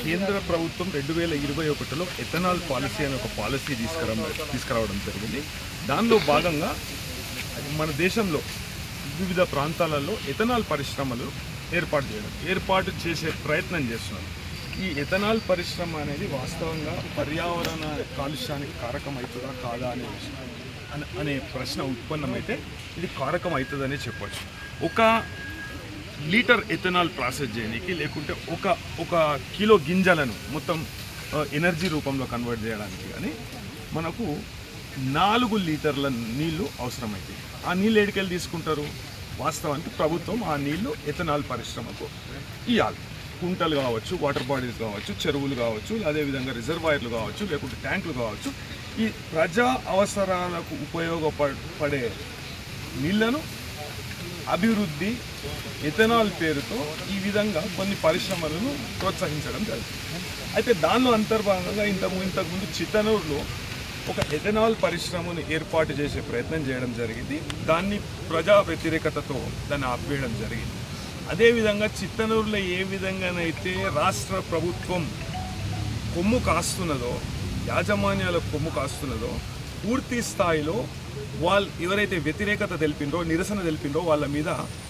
కేంద్ర ప్రభుత్వం 2021లో ethanol policy అనే ఒక పాలసీ తీసుకురావడం జరిగింది. దానిలో భాగంగా మన దేశంలో వివిధ ప్రాంతాలలో ఎథనాల్ పరిశ్రమలు ఏర్పాటు చేసే ప్రయత్నం చేస్తున్నారు. ఈ ఎథనాల్ పరిశ్రమ అనేది వాస్తవంగా పర్యావరణ కాలుష్యానికి కారకం అవుతుందా కాదా అనే ప్రశ్న ఉత్పన్నమైతే ఇది కారకం అవుతుందనే చెప్పచ్చు. ఒక లీటర్ ఎథనాల్ ప్రాసెస్ చేయడానికి లేకుంటే ఒక కిలో గింజలను మొత్తం ఎనర్జీ రూపంలో కన్వర్ట్ చేయడానికి కానీ మనకు 4 లీటర్ల నీళ్లు అవసరమవుతాయి. ఆ నీళ్ళు ఎడికెళ్ళి తీసుకుంటారు? వాస్తవానికి ప్రభుత్వం ఆ నీళ్లు ఎథనాల్ పరిశ్రమకు ఇవ్వాలి. కుంటలు కావచ్చు, వాటర్ బాడీస్ కావచ్చు, చెరువులు కావచ్చు, అదేవిధంగా రిజర్వాయర్లు కావచ్చు, లేకుంటే ట్యాంకులు కావచ్చు. ఈ ప్రజా అవసరాలకు ఉపయోగపడే నీళ్లను అభివృద్ధి ఎథనాల్ పేరుతో ఈ విధంగా కొన్ని పరిశ్రమలను ప్రోత్సహించడం జరుగుతుంది. అయితే దానిలో అంతర్భాగంగా ఇంతకుముందు చిత్తనూరులో ఒక ఎథనాల్ పరిశ్రమను ఏర్పాటు చేసే ప్రయత్నం చేయడం జరిగింది. దాన్ని ప్రజా వ్యతిరేకతతో దాన్ని ఆపేయడం జరిగింది. అదేవిధంగా చిత్తనూరులో ఏ విధంగానైతే రాష్ట్ర ప్రభుత్వం కొమ్ము కాస్తున్నదో, యాజమాన్యాల కొమ్ము కాస్తున్నదో, పూర్తి స్థాయిలో వాళ్ళు ఎవరైతే వ్యతిరేకత తెలిపిండ్రో, నిరసన తెలిపిండ్రో వాళ్ళ మీద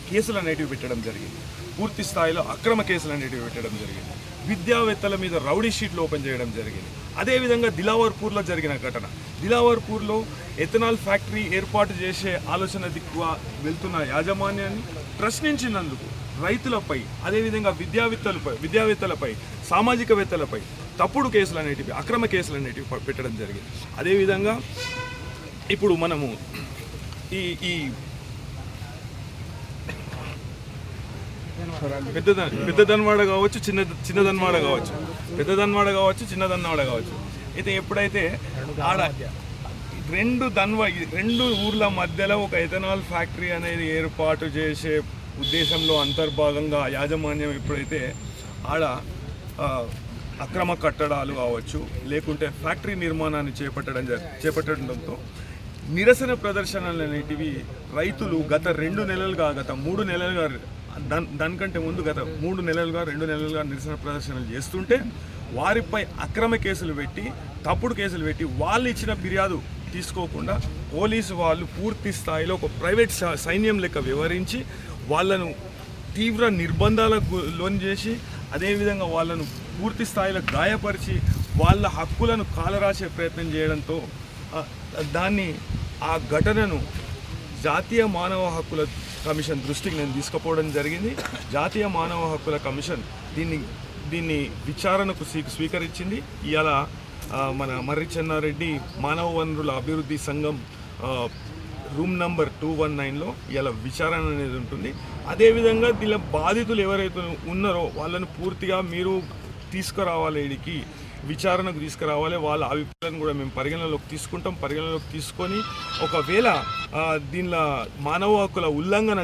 కేసులు అనేటివి పెట్టడం జరిగింది. పూర్తి స్థాయిలో అక్రమ కేసులు అనేటివి పెట్టడం జరిగింది. విద్యావేత్తల మీద రౌడీ షీట్లు ఓపెన్ చేయడం జరిగింది. అదేవిధంగా దిలావర్పూర్లో జరిగిన ఘటన, దిలావర్పూర్లో ఎథనాల్ ఫ్యాక్టరీ ఏర్పాటు చేసే ఆలోచన దిక్కుగా వెళ్తున్న యాజమాన్యాన్ని ప్రశ్నించినందుకు రైతులపై, అదేవిధంగా విద్యావేత్తలపై, సామాజికవేత్తలపై తప్పుడు కేసులు అనేటివి, అక్రమ కేసులు అనేటివి పెట్టడం జరిగింది. అదేవిధంగా ఇప్పుడు మనము ఈ పెద్ద దన్వాడ కావచ్చు, చిన్న దన్వాడ కావచ్చు, పెద్ద దన్వాడ కావచ్చు, చిన్న దన్వాడ కావచ్చు. అయితే ఎప్పుడైతే ఆడ రెండు ఊర్ల మధ్యలో ఒక ఎథనాల్ ఫ్యాక్టరీ అనేది ఏర్పాటు చేసే ఉద్దేశంలో అంతర్భాగంగా యాజమాన్యం ఎప్పుడైతే ఆడ అక్రమ కట్టడాలు కావచ్చు, లేకుంటే ఫ్యాక్టరీ నిర్మాణాన్ని చేపట్టడంతో నిరసన ప్రదర్శనలు అనేటివి రైతులు గత 3 నెలలుగా దానికంటే ముందు గత 2 నెలలుగా నిరసన ప్రదర్శనలు చేస్తుంటే వారిపై అక్రమ కేసులు పెట్టి, తప్పుడు కేసులు పెట్టి, వాళ్ళు ఇచ్చిన ఫిర్యాదు తీసుకోకుండా పోలీసు వాళ్ళు పూర్తి స్థాయిలో ఒక ప్రైవేట్ సైన్యం లెక్క వ్యవహరించి వాళ్ళను తీవ్ర నిర్బంధాలకు లోన్ చేసి, అదేవిధంగా వాళ్ళను పూర్తి స్థాయిలో గాయపరిచి వాళ్ళ హక్కులను కాలరాసే ప్రయత్నం చేయడంతో ఆ ఘటనను జాతీయ మానవ హక్కుల కమిషన్ దృష్టికి నేను తీసుకుపోవడం జరిగింది. జాతీయ మానవ హక్కుల కమిషన్ దీన్ని విచారణకు స్వీకరించింది. ఇవాళ మన మర్రి చెన్నారెడ్డి మానవ వనరుల అభివృద్ధి సంఘం రూమ్ నంబర్ 219లో ఇలా విచారణ అనేది ఉంటుంది. అదేవిధంగా దీనిలో బాధితులు ఎవరైతే ఉన్నారో వాళ్ళను పూర్తిగా మీరు తీసుకురావాలి, ఇడికి విచారణకు తీసుకురావాలి. వాళ్ళ అభిప్రాయాలను కూడా మేము పరిగణలోకి తీసుకుంటాం. పరిగణలోకి తీసుకొని ఒకవేళ దీనిలో మానవ హక్కుల ఉల్లంఘన